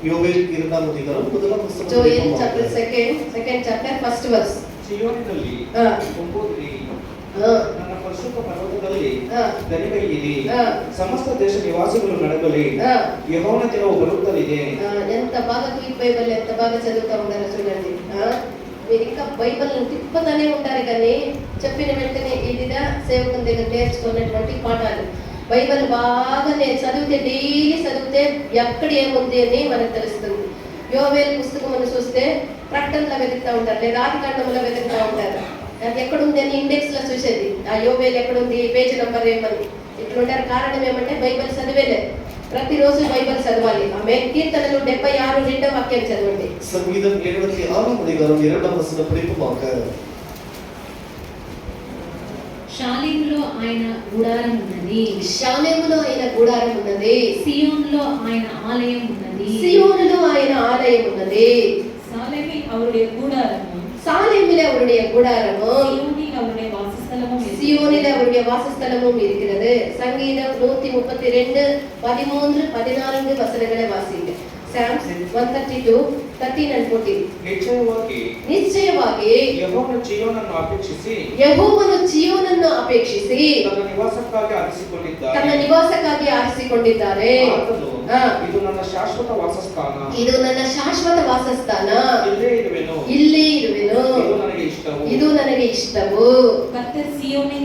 யோவேல் 2ாம் அதிகாரம் முதலாம் வசனம். Joel chapter 2nd chapter first verse. ಸಿಯೋನಿನಲ್ಲಿ ಕೊಂಬೋದಿರಿ, ನನ್ನ ಪರಿಶುದ್ಧ ಪರ್ವತದಲ್ಲಿ ದಣಿವೈಯಿರಿ, ಸಮಸ್ತ ದೇಶ ನಿವಾಸಿಗಳು ನಡಗಲಿ, ಯೆಹೋವನ ದಿನವು ಬರುತ್ತಲಿದೆ. ఎంత బాగా క్విక్ బైబిల్ ఎంత బాగా చదువుతా ఉన్నారో చూడండి. మీరు ఇంకా బైబిల్ తిప్పుతానే ఉంటారు కానీ చెప్పిన వెంటనే ఇదిదా సేవకుని దగ్గర నేర్చుకున్నటువంటి పాఠాలు. బైబిల్ బాగా చదివితే డైలీ చదివితే ఎక్కడ ఏముంది అని మనకు తెలుస్తుంది. యోవేలు పుస్తకం అని చూస్తే ప్రకటనలో వెతుకుతూ ఉంటారు, లేదా ఆదికాండంలో వెతుకుతూ ఉంటారు. అది ఎక్కడుంది అని ఇండెక్స్ లో చూసేది, ఆ యోవేలు ఎక్కడుంది, పేజీ నంబర్ ఏమని ఇట్లుంటారు. కారణం ఏమంటే బైబిల్ చదివేలేదు. ప్రతిరోజు బైబిల్ చదవాలి. ఆమె కీర్తనలు 76 2వ వాక్యం చదవండి. సంగీతం 76ాம் அதிகாரம் 2ాம் వచనం படிப்போமாக. షాలేములో ఆయన గుడారం ఉన్నది, షాలేములో ఆయన గుడారం ఉన్నది, సియోనులో ఆయన ఆలయం ఉన్నది, సియోనులో ఆయన ఆలయం ఉన్నది. சாலேமில் அவருடைய கூடாரமும், சாலேமில் அவருடைய கூடாரமும், சியோனில் அவருடைய வாசஸ்தலமும், சியோனில் அவருடைய வாசஸ்தலமும் இருக்கிறது. சங்கீதம் 132 13 14 வசனங்களை வாசிங்க. Psalms 132 13 and 14. ನಿಶ್ಚಯವಾಗಿ ಯೆಹೋವನು ಚೀಯೋನನ್ನು ಅಪೇಕ್ಷಿಸಿ ತನ್ನ ನಿವಾಸಕ್ಕಾಗಿ ಆರಿಸಿಕೊಂಡಿದ್ದಾರೆ. ಇದು ನನ್ನ ಶಾಶ್ವತ ವಾಸಸ್ಥಾನ, ಇದು ನನ್ನ ಶಾಶ್ವತ ವಾಸಸ್ಥಾನ, ಇಲ್ಲೇ ಇರುವೆನು, ಇದು ನನಗೆ ಇಷ್ಟವು. கர்த்தர் சியோனை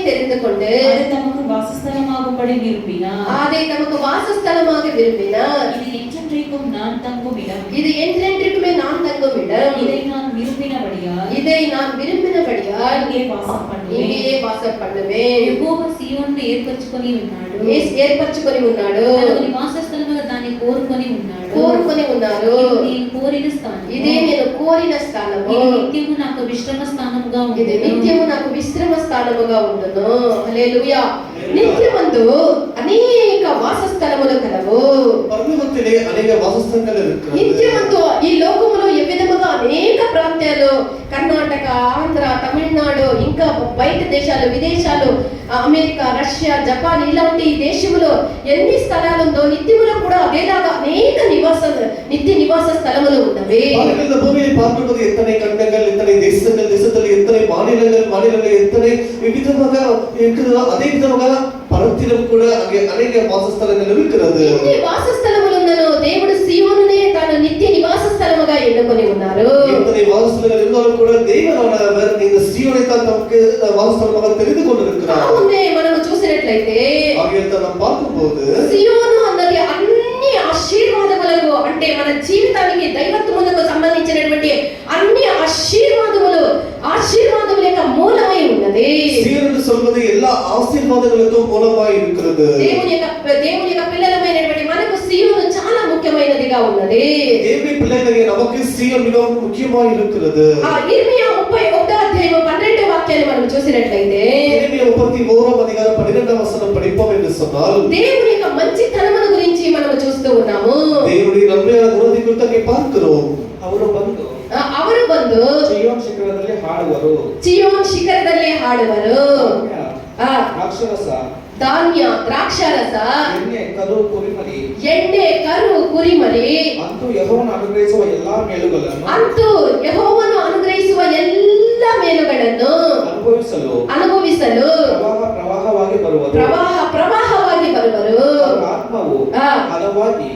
தெரிந்துகொண்டு அதை தமக்கு வாசஸ்தலமாகும்படி விரும்பினார். இது என்றென்றைக்கும் நான் தங்கும் இடம், இது என்றென்றைக்குமே நான் தங்கும் இடம். இதை நான் விரும்பினபடியால் இங்கே வாசம் பண்ணுவேன். యెహోవా సియోనును ఏర్పరచుకొని ఉన్నాడు, ఉన్నాడు. నివాసస్థలముగా దాన్ని కోరుకొని ఉన్నాడు. ఇదే నేను కోరిన స్థానము. నిత్యము నాకు విశ్రమ స్థానముగా ఇది నిత్యము నాకు విశ్రమ స్థానముగా ఉండును. హల్లెలూయా. నిత్యమందు అనేక వాసస్థలములు కలవు. పరలోకத்திலே అనేక వాసస్థలములు இருக்கிறது. నిత్యమందు ఈ లోకములో ఏ విధముగా అనేక ప్రాంతాలు, కర్ణాటక, ఆంధ్ర, తమిళనాడు, ఇంకా బయట దేశాలు, విదేశాలు, అమెరికా, రష్యా, జపాన్ ఇలాంటి దేశములో ఎన్ని స్థలాలు ఉందో నిత్యములో కూడా అదేలాగా అనేక నిత్య నివాస స్థలములు ఉన్నవి. இந்த பூமியை பார்க்கும்போது எத்தனை கண்டங்கள், எத்தனை தேசங்கள், தேசத்தில் எத்தனை மாநிலங்கள் எத்தனை விதமாக இருக்கிறதோ அதே விதமாக பரத்திலும் கூட அங்கே అనేక వాసస్థలములు இருக்கிறது. ఎన్ని వాసస్థలములు ఉన్ననో దేవుడు సియోనునే తన నిత్య నివాస స్థలముగా ఎన్నుకొని ఉన్నారు. எத்தனை వాసస్థలములు இருந்தாலும் கூட தேவனானவர் இந்த సియోனை தான் நமக்கு వాసస్థలமாக தெரிந்து கொண்டிருக்கிறார். అవునే మనము చూసినట్లయితే ఆగితే మనం பார்க்கும்போது సియోను అన్నది అన్ని ఆశీర్వాదములకు, అంటే మన జీవితానికి దైవత్వములకు సంబంధించినటువంటి అన్ని ఆశీర్వాదముల యొక్క మూలమై ఉన్నది. సియోను சொல்வது எல்லா ఆశీర్వాదములకు మూలమై இருக்கிறது. దేవుని యొక్క పిల్లలమైనటువంటి మనకు సియోను చాలా ముఖ్యమైనదిగా ఉన్నది. దేవుని పిల్లలైన நமக்கு సియోను மிகவும் ముఖ్యమై இருக்கிறது. ఇర్మియా 31వ అధ్యాయం 12వ వాక్యాన్ని మనం చూసినట్లయితే, ఇర్మియా 31వ అధ్యాయం 12వ వచనం படிப்போம் என்று சொன்னால், దేవుని యొక్క మంచితనమును గురించి మనం చూస్తూ ఉన్నాము. దేవుని నన్மையான గుణத்தை குறித்து பார்க்கிறோம். ಅವರು ಬಂದು ಚಿಯೋನ್ ಶಿಖರದಲ್ಲಿ ಹಾಡುವರು. ಧಾನ್ಯ, ದ್ರಾಕ್ಷಾರಸ, ಎಣ್ಣೆ, ಕರು, ಕುರಿಮರಿ, ಅಂತೂ ಯೆಹೋವನು ಅನುಗ್ರಹಿಸುವ ಎಲ್ಲಾ ಮೇಲುಗಳನ್ನು ಅನುಭವಿಸಲು ಪ್ರವಾಹವಾಗಿ ಬರುವರು. ಆತ್ಮವು ಹದವಾಗಿ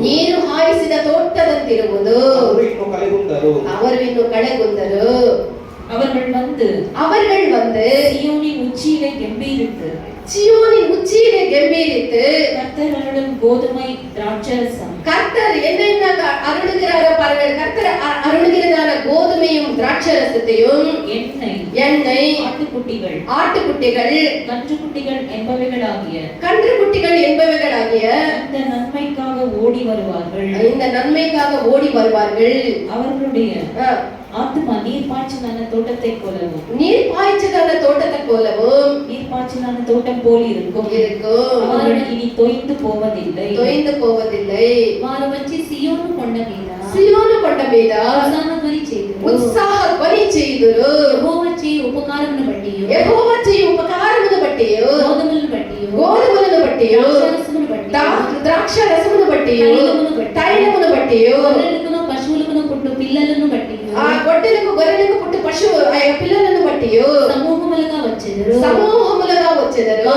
ನೀರು ಹಾಯಿಸಿದ ತೋಟದಂತಿರುವುದು. ಅವರು ಇನ್ನು ಕಳೆಗುಂದರು. அவர்கள் வந்து சியோனின் உச்சியிலே கெம்பீரித்து கர்த்தர் அருளும் கோதுமை திராட்சரசம், கர்த்தர் என்னென்ன அருளுகிறாரோ பாருங்கள். கர்த்தர் அருளுகிறதான கோதுமையும் திராட்சரசத்தையும், எண்ணெய், ஆட்டுக்குட்டிகள், கன்றுக்குட்டிகள் என்பவைகளாகிய இந்த நன்மைக்காக ஓடி வருவார்கள். அவர்களுடைய ஆத்துமா நீர் பாய்ச்சலான தோட்டத்தைப் போலவும் தோட்டம் போல் இருக்கும். அவர்கள் இனி தொய்ந்து போவதில்லை. వారు వచ్చి సియోను కొండ మీద ఉత్సాహ ధ్వని చేయుదురు. యెహోవా చేయు ఉపకారమును బట్టి, గోధుమలను బట్టి, ద్రాక్ష రసమును బట్టి తైలమును బట్టి గొర్రెలకును పశువులకును పుట్టు పిల్లలను బట్టి ఆ గొడ్డలకు గొర్రెలకు పుట్టు పశువు ఆ పిల్లలను బట్టి సమూహములుగా వచ్చెదరు సమూహములుగా వచ్చెదరు.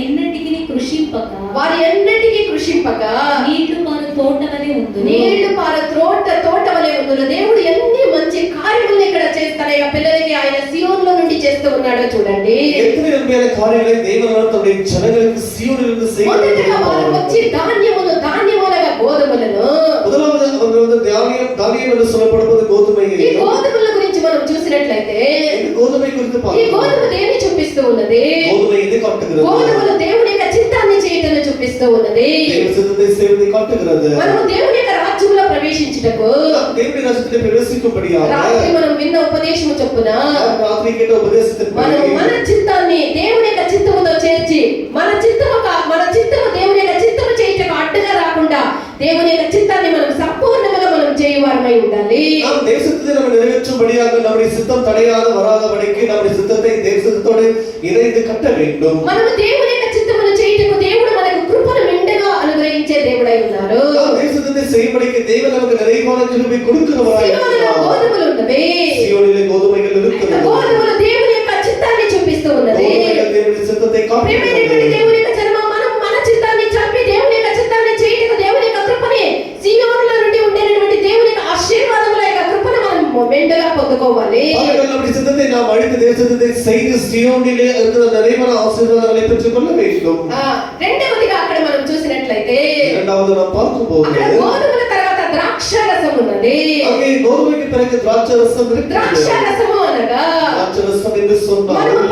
ఎన్నటికి కృషింపక వారి ఎన్నటికీ కృషింపక నీళ్లు పారు తోట వలె ఉందురు. నీళ్లు పార తోట వలె ఉందురు. దేవుడు ఎన్ని మంచి కార్యములు ఇక్కడ చేస్తాడు ఆ పిల్లలకి. ఆయన సియోన్లో నుండి చేస్తూ ఉన్నాడో చూడండి. எத்தனை நன்மையான காரியங்களை தேவன் தன்னுடைய ஜனங்களுக்கு சீயோனிலிருந்து మొదటిగా వారు செய்கிறார். వచ్చి ధాన్యములుగా గోధుమలను. முதலாவது அவர்கள் தானியம் என்று சொல்லப்படுவது கோதுமை. ఈ గోధుమల గురించి మనం చూసినట్లయితే இந்த கோதுமை குறித்து ఈ பார்க்கிறோம். గోధుమ దేన్ని చూపిస్తూ ఉన్నది? கோதுமை எதை காட்டுகிறது? గోధుమలు దేవుని యొక్క చిత్తాన్ని చేయటం చూపిస్తూ ఉన్నది. தேவ சித்தத்தை செய்வதை காட்டுகிறது. మనము దేవుని యొక్క రాజ్యంలో ప్రవేశించుటకు தேவனுடைய ராஜ்யத்தில் பிரவேசிக்கும்படியாக రాత్రి మనం విన్న ఉపదేశము చొప్పున ராத்திரி கேட்ட உபதேசத்தின்படி మనం మన చిత్తాన్ని దేవుని యొక్క చిత్తముతో చేర్చి మన చిత్తము దేవుని యొక్క చిత్తము చేయుటకు అడ్డుగా రాకుండా దేవుని యొక్క చిత్తాన్ని మనం సంపూర్ణంగా మనం చేయువారమై ఉండాలి. நாம் தேசத்தை நம்ம நிறைவேற்றும்படியாக நம்முடைய சித்தம் தடையாக வராதபடிக்கு நம்முடைய சித்தத்தை தேசத்தோடு இணைந்து கட்ட வேண்டும். మనము దేవుని యొక్క చిత్తమును చేయుటకు దేవుడు మనకు కృపను మెండుగా అనుగ్రహించే దేవుడై ఉన్నారు. நாம் தேசத்தை செய்யும்படிக்கு தேவன் நமக்கு நிறைவான கிருபை கொடுக்கிறவராய் సియోనులో இருக்கிறார். గోధుమలు ఉన్నవి. சீயோனிலே கோதுமைகள் இருக்கிறது. గోధుమలు దేవుని యొక్క చిత్తాన్ని చూపిస్తూ ఉన్నది. கோதுமைகள் தேவனுடைய சித்தத்தை ప్రియమైనటువంటి காட்டுகிறது. దేవుని యొక్క జన్మ మనం మన చిత్తాన్ని చంపి దేవుని యొక్క చిత్తాన్ని చేయుటకు దేవుని యొక్క కృపని సియోనులో నుండి ఉండేటువంటి దేవుని యొక్క ఆశీర్వాదముల యొక్క కృపను మనం మెండుగా పొందుకోవాలి. அவர்கள் நம்முடைய சித்தத்தை நாம் அழித்து தேசத்தை செய்து சீயோனிலே இருக்கிற நிறைவான ஆசீர்வாதங்களை பெற்றுக்கொள்ள வேண்டும். రెండవదిగా అక్కడ మనం చూసినట్లయితే இரண்டாவது நாம் பார்க்கும்போது అక్కడ గోధుమల తర్వాత ద్రాక్ష రసం ఉన్నది. அங்கே கோதுமைக்கு பிறகு திராட்சை ரசம் ద్రాక్ష இருக்கிறது. రసము అనగా திராட்சை ரசம் என்று சொன்னால் మనము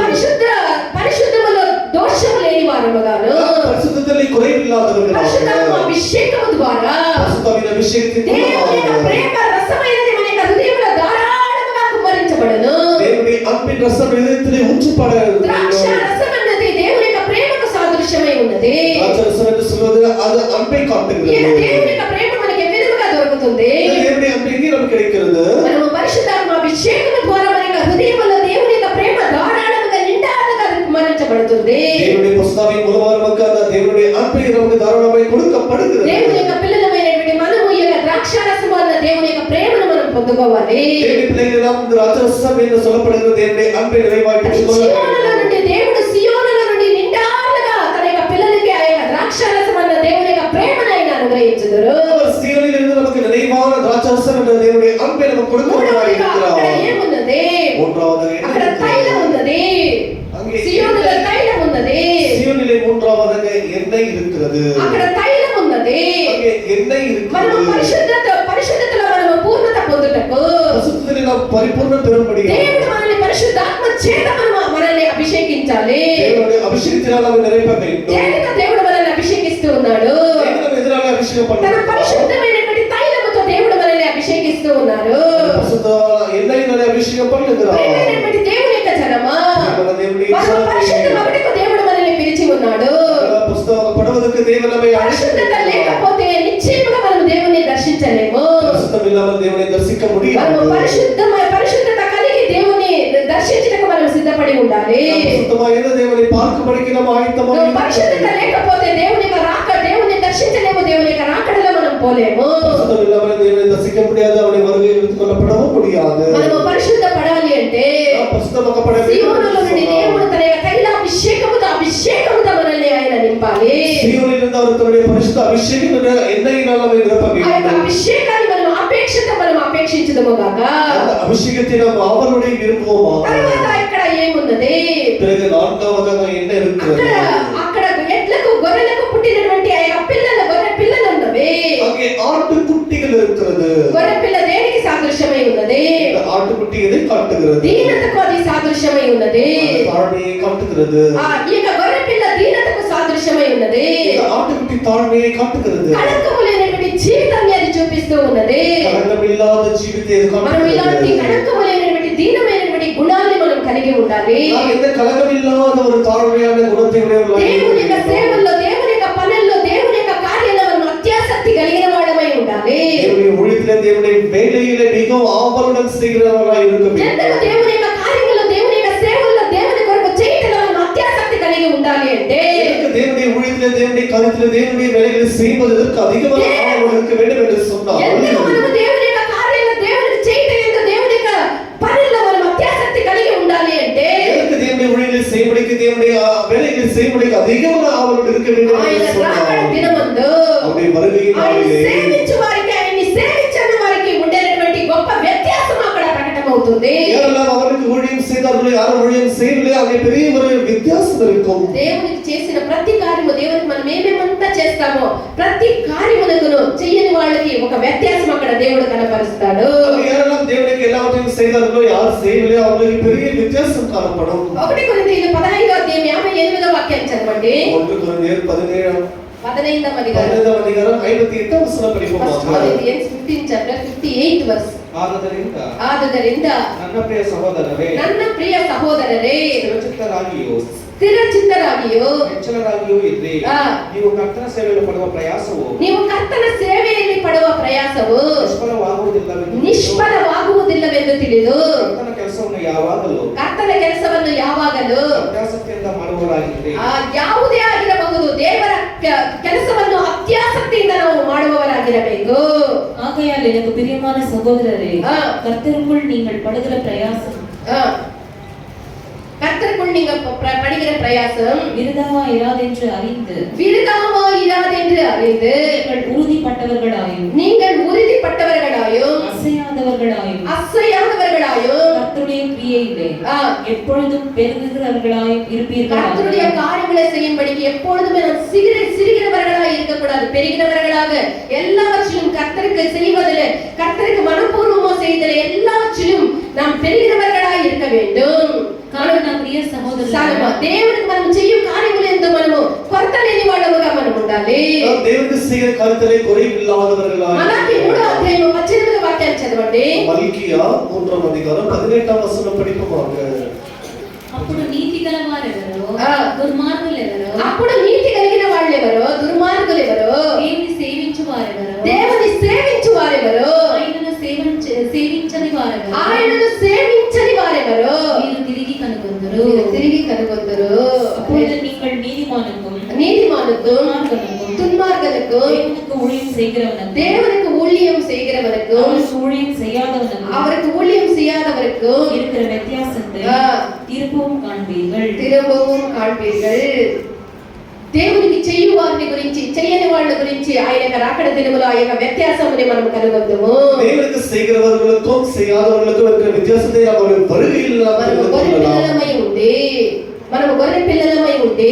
పరిశుద్ధములో దోషము లేని వారముగాను பரிசுத்தத்திலே குறைவில்லாதவர்களாக పరిశుద్ధాత్మ అభిషేకము ద్వారా பரிசுத்தாவின் அபிஷேகத்தின் దేవుని యొక్క மூலமாக ప్రేమ రసమైనది మన యొక్క హృదయంలో ధారాళముగా కుమ్మరించబడును. தேவனுடைய அன்பின் ரசம் இதயத்திலே ஊற்றப்பட ద్రాక్ష రసం అన్నది దేవుని యొక్క ప్రేమకు సాదృశ్యమై ఉన్నది. திராட்சை ரசம் என்று சொல்வது அது அன்பை ఈ காட்டுகிறது. దేవుని యొక్క ప్రేమ మనకి ఏ విధముగా దొరుకుతుంది? தேவனுடைய அன்பு எங்கே நமக்கு கிடைக்கிறது? మనము పరిశుద్ధాత్మ అభిషేకము ద్వారా మన యొక్క హృదయంలో దేవుని యొక్క ప్రేమ ధారాళముగా నిండారుగా కుమ్మరించబడుతుంది. தேவனுடைய பரிசுத்தாவின் மூலமாக நமக்கு அந்த தேவனுடைய அன்பை நமக்கு தாராளமாய் கொடுக்கப்படுகிறது. దేవుని యొక్క పిల్లలమైనటువంటి మనము ఈ యొక్క ద్రాక్షారసము అన్న దేవుని యొక్క ప్రేమను మనం పొందుకోవాలి. தேவனுடைய பிள்ளைகளை நாம் திராட்சை ரசம் என்று சொல்லப்படுகிற தேவனுடைய அன்பை நிறைவாய் பெற்றுக்கொள்ள సియోనులో வேண்டும். నుండి దేవుడు సియోనులో నుండి నిండారుగా తన యొక్క పిల్లలకి ఆ యొక్క ద్రాక్షారసం అన్న దేవుని యొక్క ప్రేమను ఆయన అనుగ్రహించుదురు. அவர் சீயோனிலிருந்து நமக்கு நிறைவான திராட்சை ரசம் என்ற தேவனுடைய அன்பை நமக்கு கொடுக்கிறவராய் మూడవదిగా అక్కడ இருக்கிறார். ఏమున్నది? மூன்றாவது అక్కడ తైలం ఉన్నది. அங்கே సియోనులో తైలం ఉన్నది. சீயோனிலே மூன்றாவதாக எண்ணெய் இருக்கிறது. అక్కడ తైలం ఉన్నది. அங்கே எண்ணெய் మనము இருக்கிறது. పరిశుద్ధతలో మనము పూర్ణత పొందుటకు பரிசுத்தத்திலே நாம் பரிபூர்ணம் பெறும்படியாக దేవుడు మనల్ని పరిశుద్ధాత్మ చేత మనల్ని అభిషేకించాలి. தேவனுடைய அபிஷேகத்தினால் நாம் நிரப்ப வேண்டும். దేనితో దేవుడు మనల్ని అభిషేకిస్తూ ఉన్నాడు? தேவன் நம்ம எதிராக அபிஷேகம் తన பண்ணுகிறார். పరిశుద్ధమైనటువంటి తైలముతో దేవుడు మనల్ని అభిషేకిస్తూ ఉన్నారు. பரிசுத்த எண்ணெயினாலே அபிஷேகம் பண்ணுகிறார். ప్రియమైనటువంటి దేవుని యొక్క జనమా, మన దేవుని మనము పరిశుద్ధ మగుటకు దేవుడు మనల్ని పిలిచి ఉన్నాడు. புஸ்தகம் படுவதற்கு தேவன் நம்மை పరిశుద్ధత లేకపోతే నిశ్చయముగా మనం దేవుణ్ణి దర్శించలేము. பரிசுத்தம் இல்லாமல் தேவனை தரிசிக்க మనము முடியாது. పరిశుద్ధత కలిగి దేవుని దర్శించటకు మనం సిద్ధపడి ఉండాలి. பரிசுத்தமாக தேவனை பார்க்கும்படிக்கு நாம் ஆயத்தமாக మనం పరిశుద్ధత లేకపోతే దేవుని యొక్క దేవుని దర్శించలేము. దేవుని యొక్క రాకడలో మనం పోలేము. பரிசுத்தம் இல்லாமல் தேவனை தரிசிக்க முடியாது. அவனை வருகை எடுத்துக் கொள்ளப்படவும் முடியாது. మనము పరిశుద్ధ పడాలి అంటే நாம் பரிசுத்தமாக்கப்பட సియోనులో నుండి வேண்டும். దేవుడు తన యొక్క అభిషేకముతో మనల్ని ఆయన నింపాలి. சீயோனிலிருந்து அவர் தன்னுடைய பரிசுத்த அபிஷேகம் என்ற எண்ணெயினால் நம்மை நிரப்ப ఆ యొక్క வேண்டும். అభిషేకాన్ని మనం అపేక్షించుదుము గాక. அந்த அபிஷேகத்தை நாம் அவருடைய விரும்புவோமாக. తర్వాత ఇక్కడ ఏమున్నది? பிறகு நான்காவதாக என்ன இருக்கிறது? అక్కడ ఎడ్లకు గొర్రెలకు పుట్టినటువంటి ఆ యొక్క గొర్రె పిల్లలు ఉన్నవి. அங்கே ஆட்டுக்குட்டிகள் இருக்கிறது. గొర్రె పిల్ల దేనికి సాదృశ్యమై ఉన్నది? இந்த ஆட்டுக்குட்டி எதை காட்டுகிறது? దీనతకు అది సాదృశ్యమై ఉన్నది. அது தாழ்மையை காட்டுகிறது. ఈ యొక్క గొర్రె పిల్ల దీనతకు సాదృశ్యమై ఉన్నది. இந்த ஆட்டுக்குட்டி தாழ்மையை காட்டுகிறது. కళంకము లేనటువంటి జీవితాన్ని అది చూపిస్తూ ఉన్నది. கலங்கமில்லாத ஜீவித்தை இது మనం ఇలాంటి காட்டுகிறது. కళంకము లేనటువంటి దీనమైనటువంటి గుణాన్ని మనం కలిగి ఉండాలి. நாம் இந்த கலங்கமில்லாத ஒரு தாழ்மையான குணத்தை உடையவர்களாக దేవుని యొక్క இருக்கிறோம். సేవల్లో, దేవుని యొక్క పనుల్లో, దేవుని యొక్క కార్యాల్లో మనం అత్యాసక్తి కలిగిన వాడమై ఉండాలి. தேவனுடைய ஊழியத்திலே தேவனுடைய வேலையிலே மிகவும் ஆவலுடன் செய்கிறவர்களாக இருக்க ఎందుకు வேண்டும். దేవుని యొక్క కార్యముల్లో, దేవుని యొక్క సేవల్లో, దేవుని కొరకు చేయటంలో మనం అత్యాసక్తి కలిగి ఉండాలి అంటే எனக்கு தேவனுடைய ஊழியத்திலே தேவனுடைய காரியத்திலே தேவனுடைய வேலைகளை செய்வதற்கு அதிகமான ஆவலோடு இருக்க வேண்டும் என்று சொன்னார். ఎందుకు మనము దేవుని యొక్క కార్యాలను దేవునికి చేయటం ఎందుకు దేవుని యొక్క పనుల్లో మనం అత్యాసక్తి కలిగి ఉండాలి అంటే எனக்கு தேவனுடைய ஊழியங்களை செய்வதற்கு தேவனுடைய வேலைகளை செய்வதற்கு அதிகமான ஆவலோடு இருக்க வேண்டும் ఆయన என்று రాకడ சொன்னார். దినమందు அவருடைய வருகையின் ఆయన நாளிலே సేవించు వారికి ఆయన్ని సేవించని వారికి ఉండేటువంటి గొప్ప వ్యత్యాసం అక్కడ ప్రకటమవుతుంది. யாரெல்லாம் அவருக்கு ஊழியம் செய்தார்களோ யாரும் ஊழியம் செய்யவில்லை அங்கே பெரிய ஒரு வித்தியாசம் இருக்கும். దేవునికి చేసిన ప్రతి కార్యము దేవునికి మనం ఏమేమంతా చేస్తామో ప్రతి కార్యమునకును చెయ్యని వాళ్ళకి ఒక వ్యత్యాసం అక్కడ దేవుడు కనపరుస్తాడు. யாரெல்லாம் தேவனுக்கு எல்லாவற்றையும் செய்தார்களோ யார் செய்யவில்லை அவங்களுக்கு பெரிய வித்தியாசம் காணப்படும். 1 కొరింథీయులు 15వ అధ్యాయం 58వ వాక్యాన్ని చదవండి. 1 కొరింథీయులు 15వ 15వ అధికారం 58వ వచనం పరిపూర్ణ. 15 chapter 58th verse. ಆದುದರಿಂದ ನನ್ನ ಪ್ರಿಯ ಸಹೋದರರೇ ಸ್ಥಿರಚಿತ್ತರಾಗಿಯೂ ಎಚ್ಚರರಾಗಿಯೂ ಇರ್ರಿ. ನೀವು ಕರ್ತನ ಸೇವೆಯಲ್ಲಿ ಪಡುವ ಪ್ರಯಾಸವು ನಿಷ್ಫಲವಾಗುವುದಿಲ್ಲವೆಂದು ತಿಳಿದು ಕರ್ತನ ಕೆಲಸವನ್ನು ಯಾವಾಗಲೂ ಅತ್ಯಾಸಕ್ತಿಯಿಂದ ಮಾಡುವವರಾಗಿರಿ. ಯಾವುದೇ ಆಗಿರಬಹುದು ದೇವರ ಕೆಲಸವನ್ನು ಅತ್ಯಾಸಕ್ತಿಯಿಂದ ನಾವು ಮಾಡುವವರಾಗಿರಬೇಕು. ஆகையால் எனக்கு பிரியமான சகோதரரே, கர்த்தருக்குள் நீங்கள் படுகிற பிரயாசம் கர்த்தருக்குள் நீங்க படுகிற பிரயாசம் விருதாவா இராதென்று அறிந்து நீங்கள் உறுதிப்பட்டவர்களாயும் அசையாதவர்களாயும் கர்த்தருடைய கிரியையிலே எப்பொழுதும் பெருகுகிறவர்களாயும் இருப்பீர்கள். கர்த்தருடைய காரியங்களை செய்யும்படிக்கு எப்பொழுதுமே நாம் சிறுகிறவர்களாக இருக்கக்கூடாது, பெருகிறவர்களாக எல்லாவற்றிலும் கர்த்தருக்கு செய்வதில் கர்த்தருக்கு மனப்பூர்வமா செய்தல் எல்லாவற்றிலும் நாம் பெருகிறவர்களாக இருக்க வேண்டும். కావున ప్రియ సహోదరులారా, దేవునికి మనం చేయు కార్యములు ఎందు మనము కొరత లేని వాళ్ళుగా మనం ఉండాలి. దేవునికి செய்கிற காரியத்திலே குறைவில்லாதவர்களாய். మలాకి 3వ అధ్యాయం 18వ వాక్యాన్ని చదవండి. మల్కియా 3వ అధ్యాయం 18వ వచనం படிப்போமாக. అప్పుడు నీతి గలవారెవరో దుర్మార్గులెవరో, అప్పుడు నీతి కలిగిన వాళ్ళెవరో దుర్మార్గులెవరో, దేవుని సేవించువారెవరో ఆయనను సేవించని వారెవరో మీరు తిరిగి కనుగొందురు. அப்பொழுது நீங்கள் நீதிமானுக்கும் துன்மார்கனுக்கும் தேவனுக்கு ஊழியம் செய்கிறவனுக்கும் அவருக்கு ஊழியம் செய்யாதவருக்கும் இருக்கிற வித்தியாசத்தை திரும்பவும் காண்பீர்கள். దేవునికి చేయు వారిని గురించి చేయని వాళ్ళ గురించి ఆయన రాకడ దినములో ఆ యొక్క వ్యత్యాసముని మనం కనుగొందుము. దేవునికి செய்கிறவர்களுக்கும் செய்யாதவர்களுக்கும் இருக்கிற வித்தியாசத்தை அவருடைய வருகையில் நாம் మనము గొర్రె పిల్లలమై ఉండి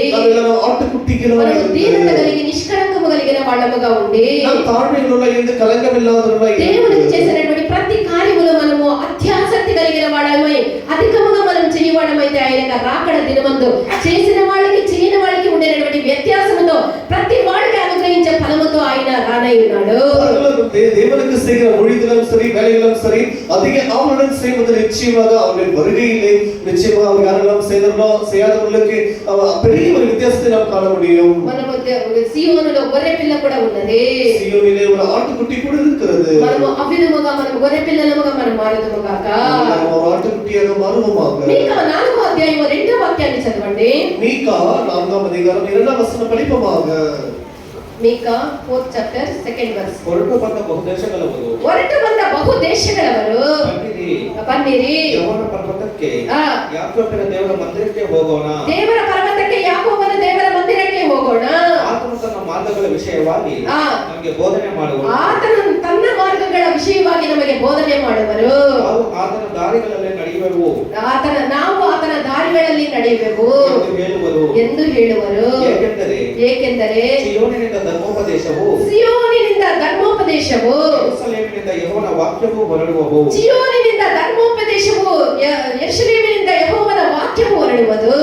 మనము దీనత కలిగి నిష్కళంకము కలిగిన వాళ్ళముగా ఉండి దేవునికి చేసినటువంటి ప్రతి కార్యములో మనము అత్యాసక్తి కలిగిన వాళ్ళమై అధికముగా మనం చేయవాడమైతే ఆయన రాకడ దినమందు చేసిన వాళ్ళకి చేయని వాళ్ళకి ఉండేటువంటి వ్యత్యాసముతో ప్రతి వాళ్ళకి అనుగ్రహించే ఫలముతో ఆయన రానై ఉన్నాడు. தேவனுக்கு செய்கிற ஊழியத்திலும் சரி வேலைகளிலும் சரி அதிக ஆவலுடன் செய்வது நிச்சயமாக அவருடைய வருகையிலே நிச்சயமாக அவர் யாரெல்லாம் செய்தார்களோ செய்யாதவர்களுக்கு பெரிய ஒரு வித்தியாசத்தை நாம் காண முடியும். మనము సియోనులో గొర్రె పిల్ల కూడా ఉన్నది, సియోనిலே ஒரு ఆటుకుట్టి కూడా இருக்கிறது. మనము అవిధముగా మనము గొర్రె పిల్లలముగా మనం మారుదుము గాక, మనము ఆటుకుట్టిగా మారుదుమాక. మీకా 4వ అధ్యాయం 2వ వాక్యాన్ని చదవండి. మీకా 4వ అధ్యాయం 2వ వచనం படிப்போமாக. మీకా 4th chapter 2nd verse. ಹೊರಟು ಬಂದ ಬಹುದೇಶಗಳವರು ಬನ್ನಿರಿ ಯೆಹೋವನ ಪರ್ವತಕ್ಕೆ ಯಾಕೋಬನ ದೇವರ ಮಂದಿರಕ್ಕೆ ಹೋಗೋಣ. ದೇವರ ಪರ್ವತಕ್ಕೆ ಯಾಕೋಬನ ದೇವರ ಮಂದಿರಕ್ಕೆ ಹೋಗೋಣ. ಆತನು ತನ್ನ ಮಾರ್ಗಗಳ ವಿಷಯವಾಗಿ ನಮಗೆ ಬೋಧನೆ ಮಾಡುವನು. ಆತನು ತನ್ನ ಮಾರ್ಗಗಳ ವಿಷಯವಾಗಿ ನಮಗೆ ಬೋಧನೆ ಮಾಡುವರು. ನಾವು ಆತನ ದಾರಿಗಳಲ್ಲಿ ನಡೆಯುವೆವು. ನಾವು ಆತನ ದಾರಿಗಳಲ್ಲಿ ನಡೆಯುವೆವು ಎಂದು ಹೇಳುವರು. ಏಕೆಂದರೆ ಸಿಯೋನಿನಿಂದ ಧರ್ಮೋಪದೇಶವು ಯೆರೂಸಲೇಮಿನಿಂದ ಯೆಹೋವನ ವಾಕ್ಯವು ಹೊರಡುವವು. ಸಿಯೋನಿನಿಂದ ಧರ್ಮೋಪದೇಶವು ಯೆರೂಸಲೇಮಿನಿಂದ ಯೆಹೋವನ ವಾಕ್ಯವು ಹೊರಡುವುದು.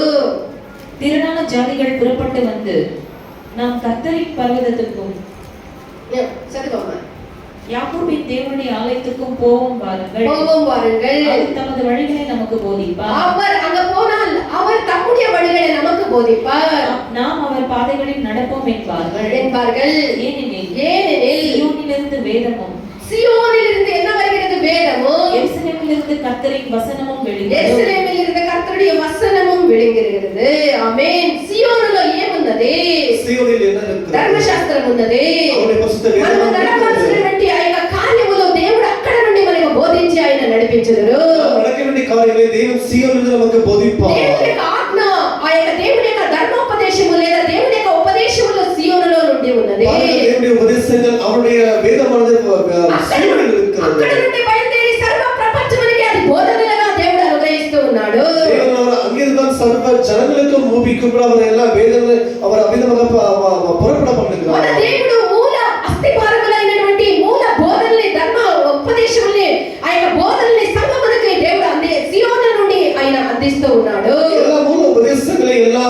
திரளான ஜாதிகள் புறப்பட்டு வந்து நாம் கர்த்தரின் பர்வதத்துக்கும் யாக்கோபின் தேவனுடைய ஆலயத்துக்கும் போவோம் வாருங்கள். அவர் தமது வழிகளை நமக்கு போதிப்பார். அவர் அங்க போனால் அவர் தம்முடைய வழிகளை நமக்கு போதிப்பார். நாம் அவர் பாதைகளில் நடப்போம் என்பார்கள். ஏனெனில் சியோனிலிருந்து வேதமும், சியோனிலிருந்து என்ன வருகிறது? வேதமும், எருசலேமிலிருந்து கர்த்தரின் வசனமும் எருசலேமிலிருந்து கர்த்தருடைய வசனமும் விளங்குகிறது. ஆமென். சியோனிலே ஏன் ఉన్నది, సీయోనిలో என்ன இருக்கிறது? ధర్మశాస్త్రం ఉన్నది. அவருடைய பரிசுத்த మనం வேதம் నడవాల్సినటువంటి ఆ యొక్క కార్యములు దేవుడు అక్కడ నుండి మనకు బోధించి ఆయన నడిపించుదురు. நடக்க வேண்டிய காரியங்களை தேவன் சீயோனில் நமக்கு போதிப்பார். దేవుని యొక్క ఆజ్ఞ, ఆ యొక్క దేవుని యొక్క ధర్మోపదేశము లేదా దేవుని యొక్క ఉపదేశములు సీయోనులో నుండి ఉన్నది. தேவனுடைய உபதேசங்கள் அவருடைய வேதமானது சீயோனில் இருக்கிறது. అక్కడ నుండి బయలుదేరి సర్వ ప్రపంచమునికి అది బోధనలుగా దేవుడు అనుగ్రహిస్తూ ఉన్నాడు. தேவன் அவர் அங்கிருந்தான் சர்வ ஜனங்களுக்கும் மூபிக்கும் அவர் எல்லா வேதங்களை அவர் அபிதமாக புறப்பட మన பண்ணுகிறார். దేవుడు మూల అస్థిపారములైనటువంటి మూల బోధనల్ని ధర్మ ఉపదేశముల్ని ఆ యొక్క బోధనల్ని సంఘమునకు దేవుడు సీయోను నుండి ఆయన అందిస్తూ ఉన్నాడు. எல்லா மூல உபதேசங்களை எல்லா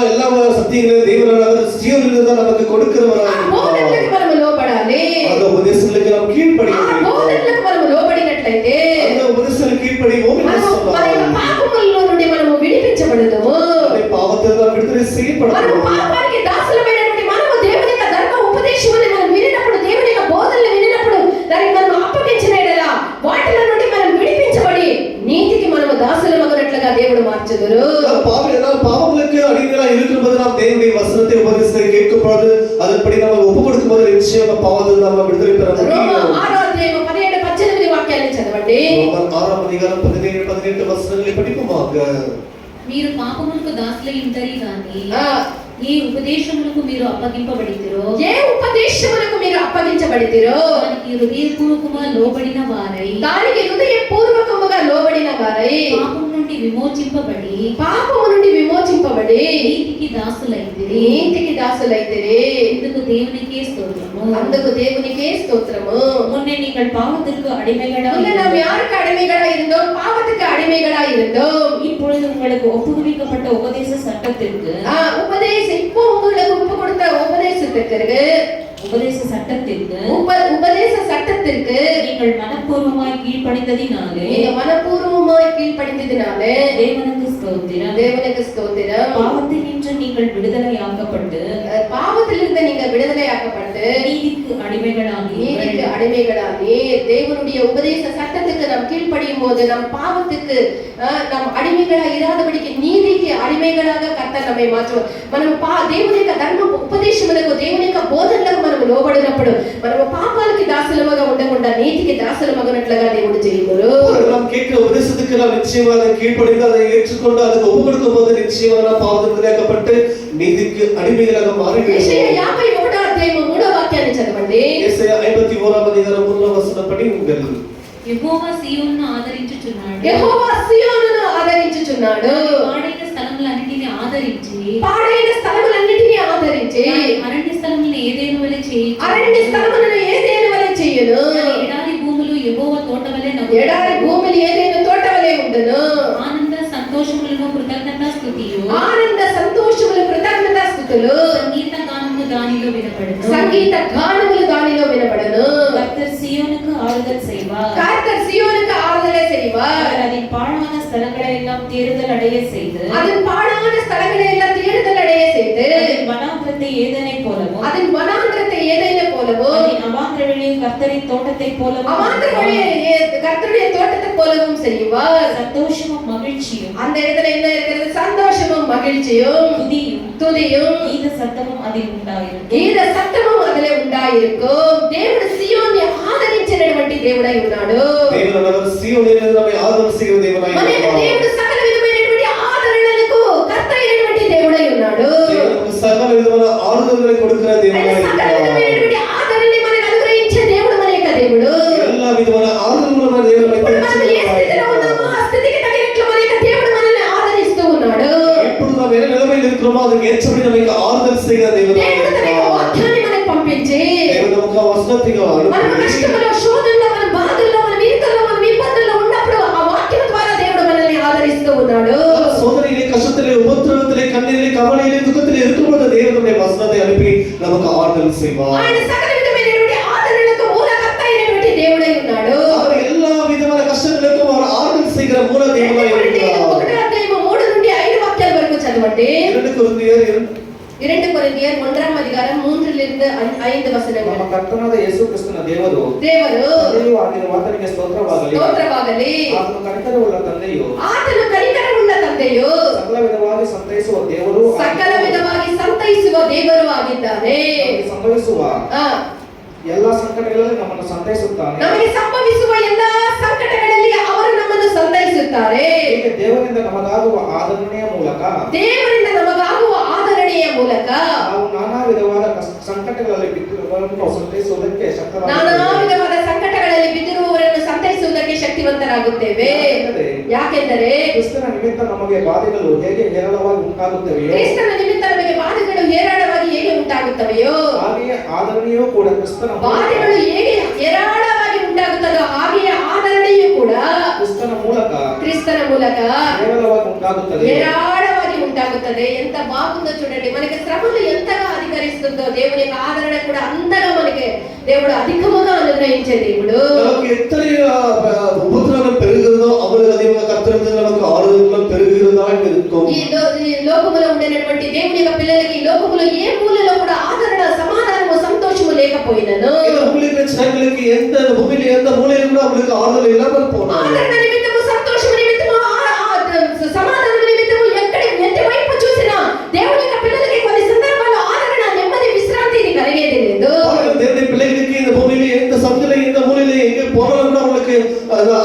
சத்தியங்களையும் தேவன் அவர் சீயோனில் தான் நமக்கு கொடுக்கிறவராக ఆ బోధనలకు మనము లోబడాలి. அந்த உபதேசங்களுக்கு நாம் கீழ்ப்படிய ఆ வேண்டும். బోధనలకు మనము లోబడినట్లయితే அந்த உபதேசங்களுக்கு கீழ்ப்படிவோம் என்று మన சொன்னார். యొక్క పాపముల నుండి మనము విడిపించబడదుము. பாவத்தில் நாம் விடுதலை మనం செய்யப்படுவோம். పాపానికి దాసులమైనటువంటి మనము దేవుని యొక్క ధర్మ ఉపదేశముని మనం వినినప్పుడు, దేవుని యొక్క బోధనలు వినినప్పుడు దానికి మనం అప్పగించిన ఎడల వాటిల నుండి మనం విడిపించబడి నీతికి మనము దాసులమగునట్లుగా దేవుడు మార్చుదురు. பாவங்களுக்கு அடிமையா இருக்கும்போது நாம் தேவனுடைய வசனத்தை உபதேசத்தை கேட்கும் பொழுது அதன்படி நாம் ஒப்பு கொடுக்கும் போது நிச்சயமாக பாவத்தில் நாம் விடுதலை பெற రోమా முடியும். 6వ అధ్యాయం 17 18 వాక్యాలను చదవండి. ரோமர் 6ஆம் அதிகாரம் 17 18 வசனங்களை படிப்போமாக. మీరు పాపములకు దాసులై ఉంటరి గాని ఆ, ఏ ఉపదేశములకు మీరు అప్పగింపబడితిరో ఏ ఉపదేశములకు మీరు అప్పగించబడితిరో దానికి హృదయపూర్వకముగా లోబడిన వారై దానికి హృదయపూర్వకముగా లోబడిన వారై పాపం నుండి విమోచింపబడి పాపము నుండి విమోచింపబడి నీతికి దాసులైతిరి. నీతికి దాసులైతిరి. ఇందుకు దేవునికే స్తోత్రము. అందుకు దేవునికే స్తోత్రము. முன்னே நீங்கள் பாவத்திற்கு அடிமைகளாக முன்ன நாம் யாருக்கு அடிமைகளா இருந்தோம்? பாவத்துக்கு அடிமைகளா இருந்தோம். இப்பொழுது உங்களுக்கு ஒப்புவிக்கப்பட்ட உபதேச சட்டத்திற்கு இப்போ உங்களுக்கு ஒப்பு கொடுத்த உபதேச சட்டத்திற்கு உபதேச சட்டத்திற்கு நீங்கள் மனப்பூர்வமாய் கீழ்ப்படிந்ததினாலே நீங்க மனப்பூர்வமாய் கீழ்ப்படிந்ததினாலே தேவனுக்கு ஸ்தோத்திரம். தேவனுக்கு ஸ்தோத்திரம். பாவத்தினின்று நீங்கள் விடுதலையாக்கப்பட்டு பாவத்திலிருந்து நீங்க விடுதலையாக்கப்பட்டு நீதிக்கு அடிமைகளாகி நீதிக்கு அடிமைகளாகி தேவனுடைய உபதேச சட்டத்துக்கு நாம் கீழ்ப்படியும் போது நம் பாவத்துக்கு நாம் அடிமைகளா இராதபடிக்கு நீதிக்கு అడిమేగలాగా కర్త நம்மை మార్చును. మనం దేవుని యొక్క ధర్మ ఉపదేశములకు దేవుని యొక్క బోధనలకు మనం లోబడినప్పుడు మనం పాపానికి దాసులముగా ఉండకుండా నీతికి దాసులమగునట్లుగా దేవుడు చేయును. நாம் கேட்கிற உபதேசத்துக்கு நாம் நிச்சயமாக கீழ்ப்படிந்து அதை ஏற்றுக்கொண்டு அதுக்கு ஒப்பு கொடுக்கும் போது நிச்சயமாக நாம் பாவத்தில் விடுதலையாக்கப்பட்டு நீதிக்கு அடிமைகளாக மாறிவிடுவோம். యెషయా 51వ అధ్యాయం 3వ వాక్యాన్ని చదవండి. యెషయా 51వ అధ్యాయం 3వ వచనం పడి ఉంగల్. యెహోవా సీయోనును ఆదరించుచున్నాడు. యెహోవా సీయోనును ఆదరించుచున్నాడు. పాడైన స్థలములన్నిటిని ఆదరించి పాడైన స్థలములన్నిటిని ఆదరించి అరణ్య స్థలములను ఏదేను వలె చేయును. అరణ్య స్థలములను ఏదేను వలె చేయును. ఎడారి భూములు యెహోవా తోట వలె నవ్వు. ఎడారి భూమిని ఏదేను తోట వలె ఉండును. ఆనంద సంతోషములను కృతజ్ఞతా స్తుతియు. ఆనంద సంతోషములు కృతజ్ఞతా స్తుతులు. సంగీత గానములు దానిలో వినపడును. సంగీత గానములు దానిలో వినపడును. கர்த்தர் சீயோனுக்கு ஆறுதல் செய்வார். கர்த்தர் சீயோனுக்கு ஆறுதலை செய்வார். அதன் பாழான ஸ்தலங்களை எல்லாம் தேறுதல் அடைய செய்து அதன் பாழான ஸ்தலங்களை எல்லாம் தேறுதல் அடைய செய்து வனாந்திரத்தை ஏதேனை போலவும் அதன் வனாந்திரத்தை ஏதேனை போலவும் அதன் அவாந்திர வெளியை கர்த்தரின் தோட்டத்தை போலவும் அவாந்திர வெளியை கர்த்தருடைய தோட்டத்தை போலவும் செய்வார். சந்தோஷமும் மகிழ்ச்சியும் அந்த இடத்துல என்ன இருக்கிறது? சந்தோஷமும் மகிழ்ச்சியும் துதியும் கீத சத்தமும் அதில் உண்டாயிருக்கும். கீத சத்தமும் அதிலே உண்டாயிருக்கும். దేవుడు సీయోన్ని ఆదరించినటువంటి దేవుడై ఉన్నాడు. దేవుడు సీయోనిని நம்மை ஆதரவு செய்கிற தேவனாய் ఉన్నాడు. దేవుడు సకల విధమైనటువంటి ఆదరణలకు కర్త అయినటువంటి దేవుడై ఉన్నాడు. దేవుడు సకల విధమైన ఆదరణలు கொடுக்கிற దేవుడై ఉన్నాడు. సకల విధమైనటువంటి ఆదరణని మనకు అనుగ్రహించే దేవుడు మన యొక్క దేవుడు. எல்லா విధమైన ఆదరణలు మన దేవుడు ఇప్పుడు మనం ఏ స్థితిలో ఉన్నామో ఆ స్థితికి తగినట్లు మన యొక్క దేవుడు మనల్ని ఆదరిస్తూ ఉన్నాడు. ఇప్పుడు நாம் என்ன நிலைமையில் இருக்கிறோமோ அதுக்கு ஏற்றபடி நமக்கு ஆறுதல் செய்கிற தேவனாய் దేవుడు తన యొక్క వాక్యాన్ని మనకు పంపించి దేవుడు நமக்கு వసనతిగా మన కష్టంలో, శోధనలో, మన బాధల్లో, మన ఇరుకుల్లో, మన ఇబ్బందుల్లో ఉన్నప్పుడు ఆ వాక్యం ద్వారా దేవుడు మనల్ని ఆదరిస్తూ ఉన్నాడు. சோதனையிலே, கஷ்டத்திலே, உபத்திரவத்திலே, கண்ணீரிலே, கவலையிலே, துக்கத்திலே இருக்கும்போது தேவனுடைய வசனத்தை அனுப்பி நமக்கு ஆறுதல் செய்வார். ఆయన సకల విధమైనటువంటి ఆదరణకు మూలకర్త అయినటువంటి దేవుడై ఉన్నాడు. அவர் எல்லா விதமான கஷ்டங்களுக்கும் அவர் ஆறுதல் செய்கிற மூல தேவனாய் இருக்கிறார். 1 అధ్యాయం 3 నుండి 5 వాక్యాల వరకు చదవండి. 2 కొరింథీయర్ 2 కొరింథీయర్ 1వ అధికారం 3లిருந்து 5 వచనಗಳು. ನಮ್ಮ ಕರ್ತನಾದ ಯೇಸು ಕ್ರಿಸ್ತನ ದೇವರು ದೇವರು ಆಗಿರುವ ಆತನಿಗೆ ಸ್ತೋತ್ರವಾಗಲಿ. ಆತನು ಕನಿಕರವುಳ್ಳ ತಂದೆಯು ಆತನು ಕನಿಕರವುಳ್ಳ ತಂದೆಯು ಸಕಲ ವಿಧವಾಗಿ ಸಂತೈಸುವ ದೇವರು ಸಕಲ ವಿಧವಾಗಿ ಸಂತೈಸುವ ದೇವರು ಆಗಿದ್ದಾನೆ. ನಮಗೆ ಸಂಭವಿಸುವ ಆ ಎಲ್ಲ ಸಂಕಟಗಳಲ್ಲಿ ನಮ್ಮನ್ನು ಸಂತೈಸುತ್ತಾನೆ. ನಮಗೆ ಸಂಭವಿಸುವ ಎಲ್ಲ ಸಂಕಟಗಳಲ್ಲಿ ಅವರು ನಮ್ಮನ್ನು ಸಂತೈಸುತ್ತಾರೆ. ಹೀಗೆ ದೇವರಿಂದ ನಮಗಾಗುವ ಆದರಣೆಯ ಮೂಲಕ ನಾವು ನಾನಾ ವಿಧವಾದ ಸಂಕಟಗಳಲ್ಲಿ ಬಿದ್ದಿರುವವರನ್ನು ಸಂತೈಸುವುದಕ್ಕೆ ಶಕ್ತಿವಂತರಾಗುತ್ತೇವೆ. ಯಾಕೆಂದರೆ ಕ್ರಿಸ್ತನ ನಿಮಿತ್ತ ನಮಗೆ ಬಾಧೆಗಳು ಹೇಗೆ ಹೇರಳವಾಗಿ ಉಂಟಾಗುತ್ತವೆಯೋ ಹಾಗೆಯೇ ಆದರಣೆಯೂ ಕೂಡ ಕ್ರಿಸ್ತನ ಬಾಧೆಗಳು ಹೇಗೆ ಹೇರಾಳವಾಗಿ ಉಂಟಾಗುತ್ತದೋ ಹಾಗೆಯೇ ಆದರಣೆಯೂ ಕೂಡ ಕ್ರಿಸ್ತನ ಮೂಲಕ ಹೇರಾಳವಾಗಿ ఉంటది. ఎంత బాగుందో చూడండి. మనకి శ్రమలు ఎంతగా అధికరిస్తుందో దేవుని యొక్క ఆదరణ కూడా అంతగా మనకి దేవుడు అధికముగా అనుగ్రహించే దేవుడు. நமக்கு எத்தனை உபத்திரவம் பெருகுதோ அவ்வளவு அதிகமாக கர்த்தரிடத்தில் நமக்கு ஆறுதலும் பெருகுகிறதா இருக்கும். ఈ లోకములో ఉండేటువంటి దేవుని యొక్క పిల్లలకి ఈ లోకములో ఏ మూలలో కూడా ఆదరణ సమాధానము సంతోషము లేకపోయినను உங்களுக்கு ஜனங்களுக்கு எந்த பூமியில எந்த மூலையில கூட அவங்களுக்கு ஆறுதல் இல்லாமல் போனாங்க. ఆదరణ నిమిత్తము సంతోషము నిమిత్తము సమాధానం నిమిత్తము ఎట్టి వైపు చూసినా దేవుని యొక్క పిల్లలకి కొన్ని సందర్భాల్లో ఆదరణ నెమ్మది విశ్రాంతి కలిగేది లేదు. దేవుని పిల్లలకి இந்த பூமியில எந்த சமயத்துல எந்த மூலையில எங்க போனாலும் கூட அவங்களுக்கு